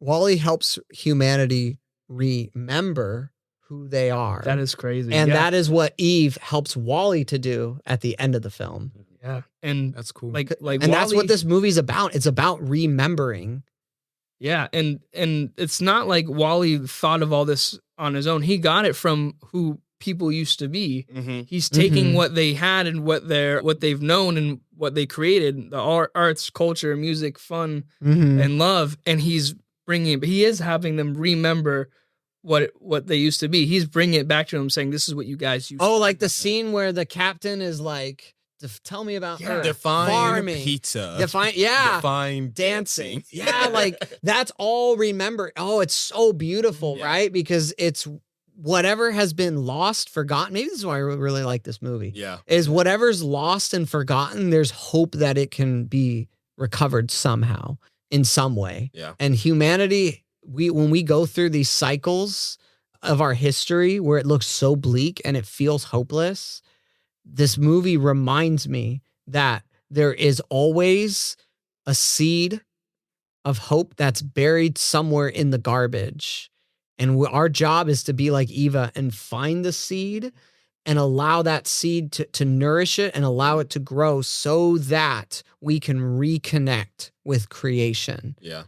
Wally helps humanity remember who they are. That is crazy. And that is what Eve helps Wally to do at the end of the film. Yeah. And that's cool. Like and that's what this movie's about. It's about remembering. Yeah. And it's not like Wally thought of all this on his own. He got it from who people used to be. Mm-hmm. He's taking what they had and what they've known and what they created, the arts, culture, music, fun, and love. And he's bringing it, but he is having them remember what they used to be. He's bringing it back to them, saying, "This is what you guys used." Oh, like the scene where the captain is like, "Tell me about Earth, define farming, pizza, define dancing." Yeah, like that's all remember. Oh, it's so beautiful, right? Because it's whatever has been lost, forgotten. Maybe this is why I really like this movie. Yeah, is whatever's lost and forgotten. There's hope that it can be recovered somehow in some way. Yeah, and humanity. When we go through these cycles of our history where it looks so bleak and it feels hopeless, this movie reminds me that there is always a seed of hope that's buried somewhere in the garbage. And our job is to be like Eva and find the seed and allow that seed to nourish it and allow it to grow so that we can reconnect with creation. Yeah.